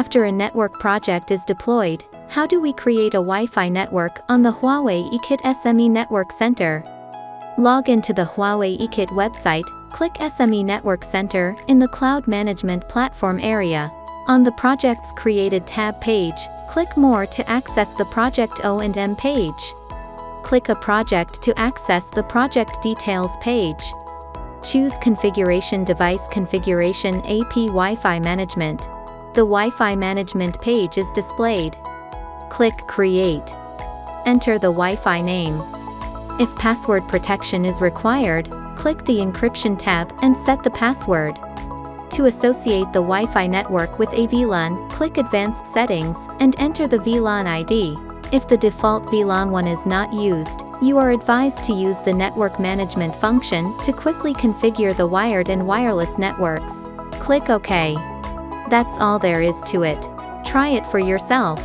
After a network project is deployed, how do we create a Wi-Fi network on the Huawei eKit SME Network Center? Log into the Huawei eKit website, click SME Network Center in the Cloud Management Platform area. On the Projects Created tab page, click More to access the Project O&M page. Click a project to access the Project Details page. Choose Configuration Device Configuration AP Wi-Fi Management. The Wi-Fi Management page is displayed. Click Create. Enter the Wi-Fi name. If password protection is required, click the Encryption tab and set the password. To associate the Wi-Fi network with a VLAN, click Advanced Settings and enter the VLAN ID. If the default VLAN 1 is not used, you are advised to use the Network Management function to quickly configure the wired and wireless networks. Click OK. That's all there is to it. Try it for yourself.